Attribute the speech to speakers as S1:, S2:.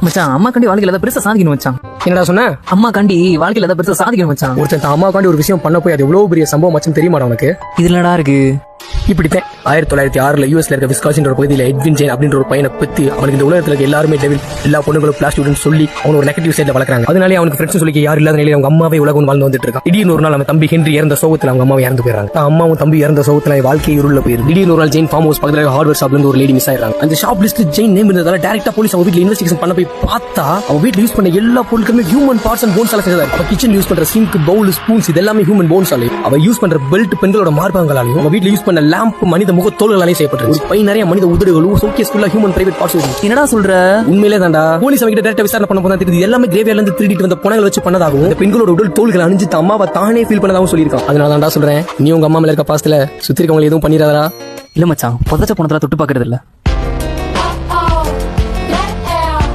S1: மச்சான் அம்மா காண்டி வாழ்க்கையில ஏதாவது பெருசா சாதிக்கணும் மச்சான்.
S2: என்னடா சொன்ன?
S1: அம்மா காண்டி வாழ்க்கையில ஏதாவது பெருசா சாதிக்கணும் மச்சான்.
S2: ஒருத்தன் அம்மா காண்டி ஒரு விஷயம் பண்ண போய் அது எவ்வளவு பெரிய சம்பவம் மச்சான் தெரியுமாடா உனக்கு?
S1: இதுலடா இருக்கு.
S2: இப்படித்தான் 1906 யூஎஸ்ல இருக்க விஸ்காசின்ற ஒரு பகுதியில் எட்வின் ஜெயின் அப்படின்ற ஒரு பையனை பத்தி அவனுக்கு இந்த உலகத்துல இருக்க எல்லாருமே டெவில், எல்லா பொண்ணுங்களும் பிளாஸ்டிக் சொல்லி அவன் ஒரு நெகட்டிவ் சைட்ல வளர்க்குறாங்க. அதனாலே அவனுக்கு ஃப்ரெண்ட்ஸ் சொல்லி யாரும் இல்லாத நிலையில அவங்க அம்மாவே உலகம் வாழ்ந்து வந்துட்டு இருக்கான். திடீர்னு ஒரு நாள் அவன் தம்பி ஹென்றி இறந்த சோகத்துல அவங்க அம்மாவை இறந்து போயிறாங்க. அம்மாவும் தம்பி இறந்த சோகத்துல வாழ்க்கையை உள்ள போயிருக்கு. திடீர்னு ஒரு நாள் ஜெயின் ஃபார்ம் ஹவுஸ் பக்கத்துல ஹார்ட்வேர் ஷாப்ல இருந்து ஒரு லேடி மிஸ் ஆயிடுறாங்க. அந்த ஷாப் லிஸ்ட் ஜெயின் நேம் இருந்ததால டைரக்டா போலீஸ் அவங்க வீட்டுல இன்வெஸ்டிகேஷன் பண்ண போய் பார்த்தா அவன் வீட்டுல யூஸ் பண்ண எல்லா பொருட்களுமே ஹியூமன் பார்ட்ஸ் அண்ட் போன்ஸ் ஆல செஞ்சதா. அவ கிச்சன் யூஸ் பண்ற சிங்க், பவுல், ஸ்பூன்ஸ் இதெல்லாமே ஹியூமன் போன்ஸ் ஆலையும், அவ யூஸ் பண்ற பெல்ட் பெண்களோட மார்பகங்களாலையும், அவ வீட்டுல யூஸ் பண்ண லேம்ப் மனித முக தோள்களாலையும் செய்யப்பட்டிருக்கு. பை நிறைய மனித உதடுகளும் சோகேஸ் ஃபுல்லா ஹியூமன் பிரைவேட் பார்ட்ஸ் இருக்கு.
S1: என்னடா சொல்ற?
S2: உண்மையிலே தான்டா. போலீஸ் அவங்க கிட்ட டைரக்டா விசாரணை பண்ண போனா தெரியுது எல்லாமே கிரேவியார்ல இருந்து திருடிட்டு வந்த பணங்களை வச்சு பண்ணதாகவும் இந்த பெண்களோட உடல் தோள்களை அணிஞ்சு அம்மாவை தானே ஃபீல் பண்ணதாகவும் சொல்லியிருக்கான். அதனால தான்டா சொல்றேன், நீ உங்க அம்மா மேல இருக்க பாசத்துல சுத்தி இருக்கவங்க எதுவும் பண்ணிடாதா.
S1: இல்ல மச்சான், புதைச்ச பணத்துல தொட்டு பாக்குறது இல்ல.